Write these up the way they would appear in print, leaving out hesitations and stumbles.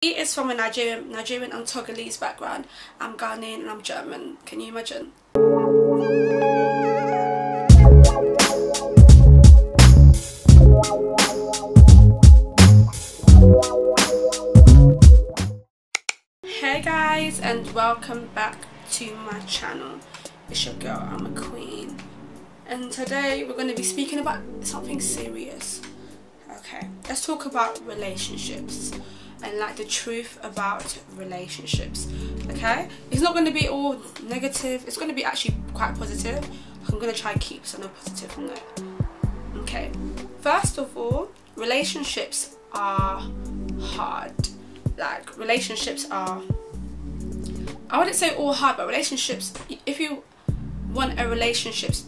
He is from a Nigerian and Togolese background. I'm Ghanaian and I'm German. Can you imagine? Hey guys, and welcome back to my channel. It's your girl, I'm a queen, and today we're going to be speaking about something serious. Okay, let's talk about relationships and like the truth about relationships. Okay, it's not going to be all negative, it's going to be actually quite positive. I'm going to try and keep some positive from that. Okay, first of all, relationships are hard. Like, relationships are, I wouldn't say all hard, but relationships, if you want a relationships,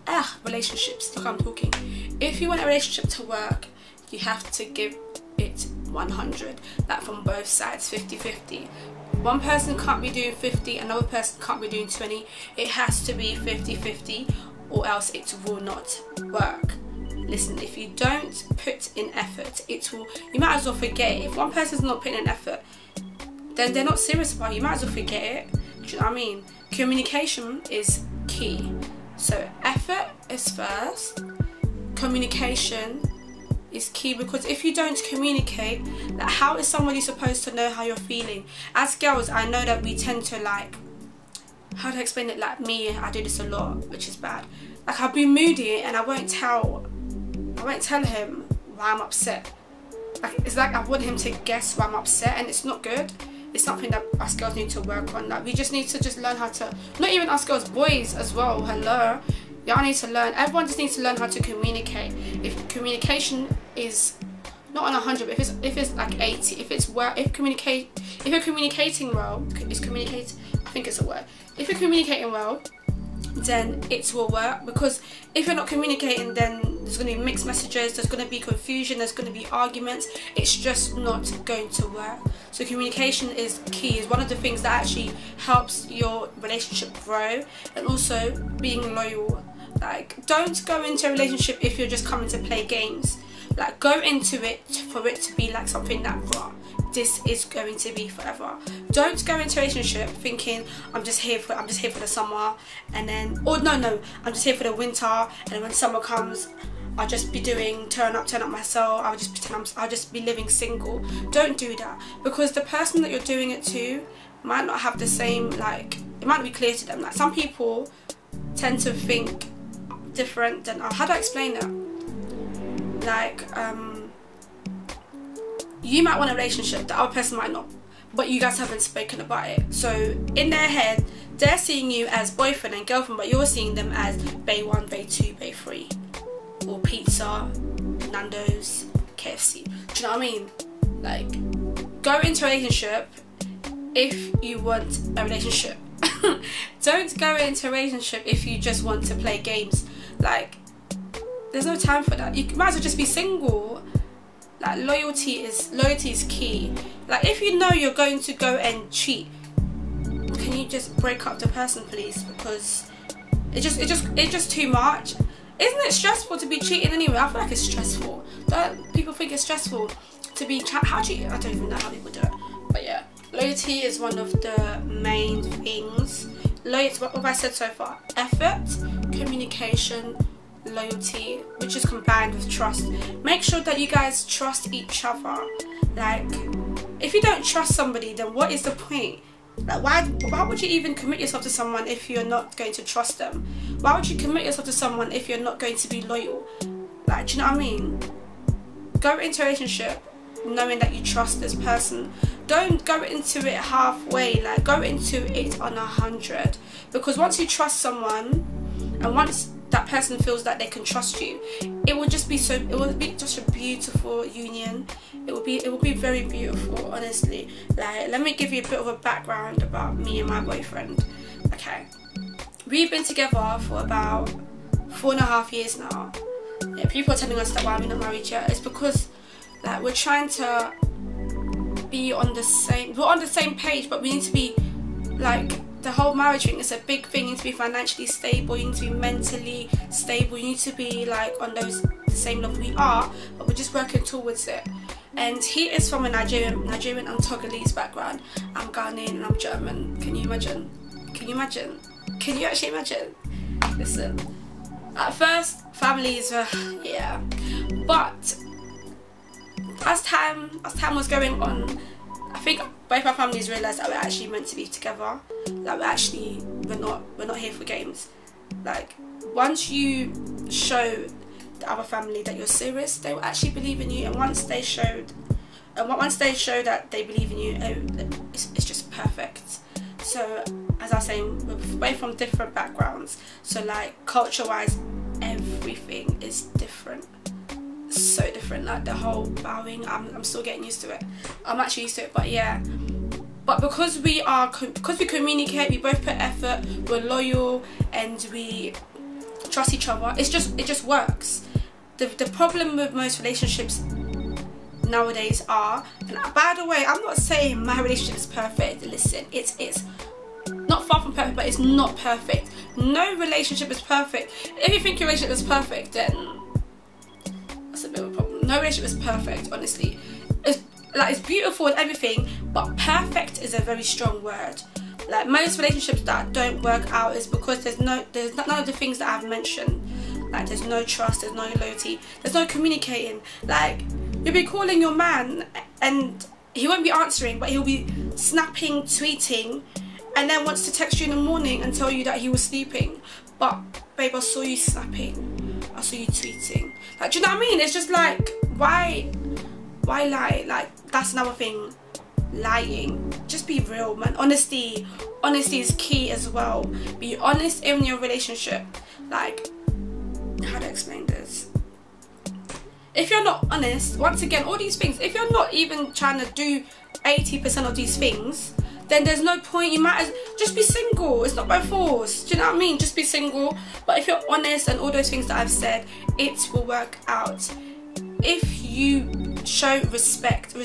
look, I'm talking. If you want a relationship to work, you have to give it 100, like from both sides, 50-50. One person can't be doing 50, another person can't be doing 20. It has to be 50-50, or else it will not work. Listen, if you don't put in effort, you might as well forget it. If one person's not putting in effort, then they're not serious about it. You might as well forget it. Do you know what I mean? Communication is key. So effort is first. Communication is key, because if you don't communicate, like, how is somebody supposed to know how you're feeling? As girls, I know that we tend to, like, how to explain it, like me, I do this a lot, which is bad. Like, I'll be moody and I won't tell him why I'm upset. Like, it's like I want him to guess why I'm upset, and it's not good. It's something that us girls need to work on. Like, we just need to learn how to, not even us girls, boys as well, hello. Y'all need to learn, everyone just needs to learn how to communicate. If communication is not on 100, but if it's like 80, if you're communicating well, I think it's a word. If you're communicating well, then it will work. Because if you're not communicating, then there's going to be mixed messages, there's going to be confusion, there's going to be arguments. It's just not going to work. So communication is key, is one of the things that actually helps your relationship grow. And also being loyal. Like, don't go into a relationship if you're just coming to play games. Like, go into it for it to be like something that, this is going to be forever. Don't go into a relationship thinking I'm just here for the summer, and then, or no, I'm just here for the winter, and then when summer comes, I'll just be doing turn up myself. I'll just pretend I'll just be living single. Don't do that, because the person that you're doing it to might not have the same, like, it might not be clear to them. Like, some people tend to think different than, how do I explain that? Like, you might want a relationship, the other person might not, but you guys haven't spoken about it. So in their head, they're seeing you as boyfriend and girlfriend, but you're seeing them as Bay 1, Bay 2, Bay 3, or pizza, Nando's, KFC. Do you know what I mean? Like, go into a relationship if you want a relationship. Don't go into a relationship if you just want to play games. Like, there's no time for that. You might as well just be single. Like, loyalty is key. Like, if you know you're going to go and cheat, can you just break up the person, please? Because it's just too much. Isn't it stressful to be cheating anyway? I feel like it's stressful. Don't people think it's stressful to be how do you, I don't even know how people do it. But yeah, loyalty is one of the main things. Loyalty, what have I said so far? Effort, communication, loyalty, which is combined with trust. Make sure that you guys trust each other. Like, if you don't trust somebody, then what is the point? Like, why would you even commit yourself to someone if you're not going to trust them? Why would you commit yourself to someone if you're not going to be loyal? Like, do you know what I mean? Go into a relationship knowing that you trust this person. Don't go into it halfway. Like, go into it on 100, because once you trust someone, and once that person feels that they can trust you, it will be just a beautiful union. It will be very beautiful, honestly. Like, let me give you a bit of a background about me and my boyfriend. Okay, we've been together for about 4.5 years now. Yeah, people are telling us that why we're not married yet. It's because, like, we're trying to be on the same page, but we need to be, like, the whole marriage thing is a big thing. You need to be financially stable, you need to be mentally stable, you need to be, like, on the same level we are, but we're just working towards it. and he is from a Nigerian and Togolese background. I'm Ghanaian and I'm German. Can you imagine? Can you imagine? Can you actually imagine? Listen, at first families were yeah, but as time was going on, I think both our families realised that we're actually meant to be together. That we're not here for games. Like, once you show the other family that you're serious, they will actually believe in you. And once they show that they believe in you, it's just perfect. So as I was saying, we're both from different backgrounds. So like culture-wise, everything is different. So different. Like the whole bowing, I'm still getting used to it. I'm actually used to it, but yeah. But because we communicate, we both put effort, we're loyal, and we trust each other. It just works. The problem with most relationships nowadays are, and by the way, I'm not saying my relationship is perfect. Listen, it's not far from perfect, but it's not perfect. No relationship is perfect. If you think your relationship is perfect, then that's a bit of a problem. No relationship is perfect, honestly. It's beautiful and everything, but perfect is a very strong word. Like, most relationships that don't work out is because there's none of the things that I've mentioned. Like, there's no trust, there's no loyalty, there's no communicating. Like, you'll be calling your man and he won't be answering, but he'll be snapping, tweeting, and then wants to text you in the morning and tell you that he was sleeping. But babe, I saw you snapping, I saw you tweeting. Like, do you know what I mean? It's just like, why lie? Like, that's another thing. Lying. Just be real, man. Honesty is key as well. Be honest in your relationship. Like, how to explain this? If you're not honest, once again, all these things, if you're not even trying to do 80% of these things, then there's no point. You might just be single. It's not by force. Do you know what I mean? Just be single. But if you're honest and all those things that I've said, it will work out. If you show respect.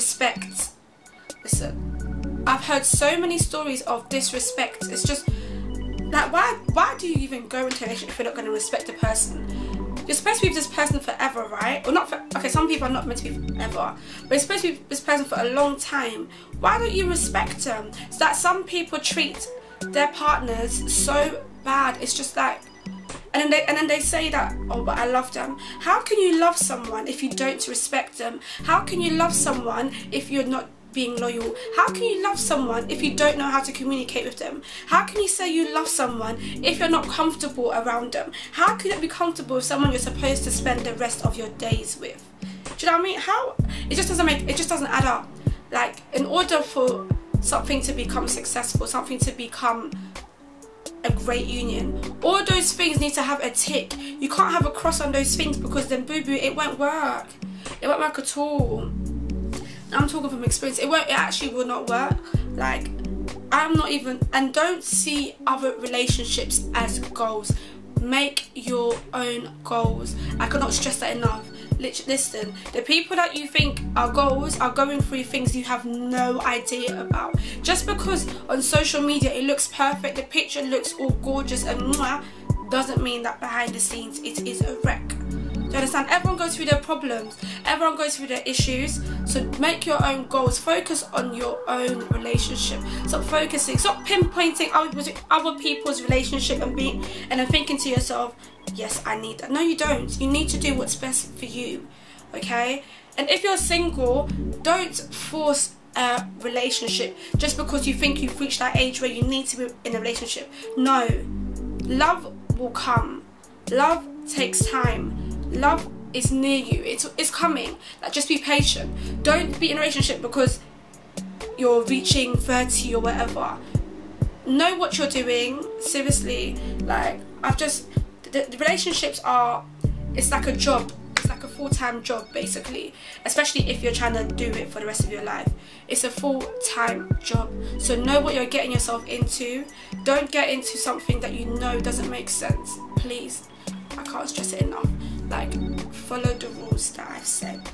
Listen, I've heard so many stories of disrespect. It's just like, why do you even go into a relationship if you're not going to respect the person? You're supposed to be with this person forever, right? Or not for, okay, some people are not meant to be forever, but you're supposed to be with this person for a long time. Why don't you respect them? It's that some people treat their partners so bad. It's just like, and then they say that, oh, but I love them. How can you love someone if you don't respect them? How can you love someone if you're not being loyal? How can you love someone if you don't know how to communicate with them? How can you say you love someone if you're not comfortable around them? How can you be comfortable with someone you're supposed to spend the rest of your days with? Do you know what I mean? How? It just doesn't add up. Like, in order for something to become successful, something to become a great union, all those things need to have a tick. You can't have a cross on those things, because then boo-boo, it won't work. It won't work at all. I'm talking from experience. It actually will not work. Like, I'm not even, and don't see other relationships as goals. Make your own goals. I cannot stress that enough. Listen, the people that you think are goals are going through things you have no idea about. Just because on social media it looks perfect, the picture looks all gorgeous and mwah, doesn't mean that behind the scenes it is a wreck. Do you understand? Everyone goes through their problems, everyone goes through their issues. So make your own goals. Focus on your own relationship. Stop pinpointing other people's relationship and then thinking to yourself, yes, I need that. No, you don't. You need to do what's best for you. Okay? And if you're single, don't force a relationship just because you think you've reached that age where you need to be in a relationship. No. Love will come. Love takes time. Love is near you. It's coming. Like, just be patient. Don't be in a relationship because you're reaching 30 or whatever. Know what you're doing. Seriously. Like, the relationships are, it's like a job. It's like a full-time job, basically. Especially if you're trying to do it for the rest of your life. It's a full-time job. So know what you're getting yourself into. Don't get into something that you know doesn't make sense. Please. I can't stress it enough. Like, follow the rules that I've said,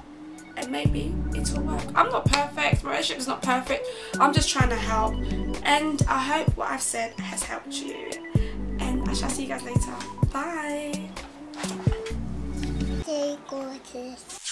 and maybe it will work. I'm not perfect. My relationship is not perfect. I'm just trying to help, and I hope what I've said has helped you. And I shall see you guys later. Bye. Stay gorgeous.